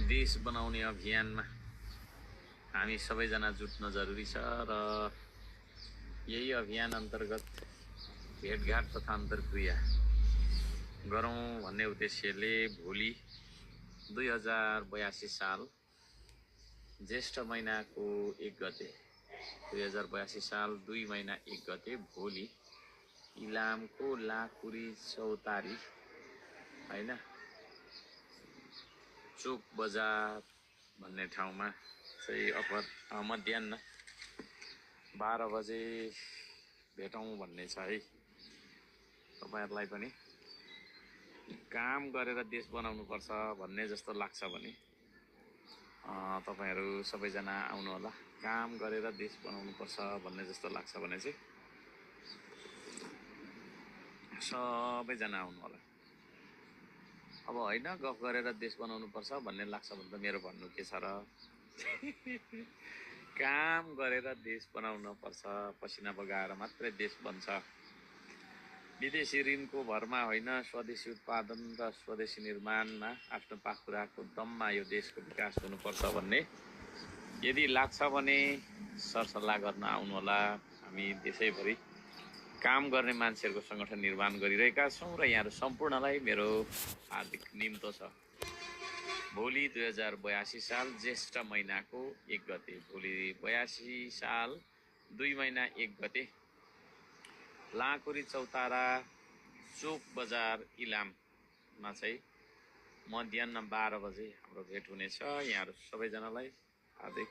देश बनाउने अभियानमा हामी सबैजना जुट्न जरुरी छ र यही अभियान अन्तर्गत भेटघाट तथा अन्तर्क्रिया गरौँ भन्ने उद्देश्यले भोलि 2082 साल ज्येष्ठ महिनाको 1 गते 2082 साल 2 महिना 1 गते भोलि इलामको लाकुरी चौतारी हैन चोक बजार भन्ने ठाउँमा चाहिँ मध्याह्न 12 बजे भेटौँ भन्ने छ है। तपाईहरुलाई पनि काम गरेर देश बनाउनु पर्छ भन्ने जस्तो लाग्छ भने तपाईहरु सबैजना आउनु होला। काम गरेर देश बनाउनु पर्छ भन्ने जस्तो लाग्छ भने चाहिँ सबैजना आउनु होला। अब हैन गफ गरेर देश बनाउनु पर्छ भन्ने लाग्छ भने त मेरो भन्नु के छ र काम गरेर देश बनाउन पर्छ, पसिना बगाएर मात्रै देश बन्छ। विदेशी ऋणको भरमा होइन, स्वदेशी उत्पादन र स्वदेशी निर्माणमा आफ्नो पाखुराको दममा यो देशको विकास हुनुपर्छ भन्ने यदि लाग्छ भने सरसल्लाह गर्न आउनु होला। हामी देशैभरि काम गर्ने मान्छेहरूको संगठन निर्माण गरिरहेका छौं र यहाँहरु सम्पूर्णलाई मेरो हार्दिक निम्तो छ। भोलि 2082 साल ज्येष्ठ महिनाको 1 गते भोलि 82 साल 2 महिना 1 गते लाकुरी चौतारा चोक बजार इलाममा चाहिँ मध्याह्न 12 बजे हाम्रो भेट हुनेछ। यहाँहरु सबैजनालाई हार्दिक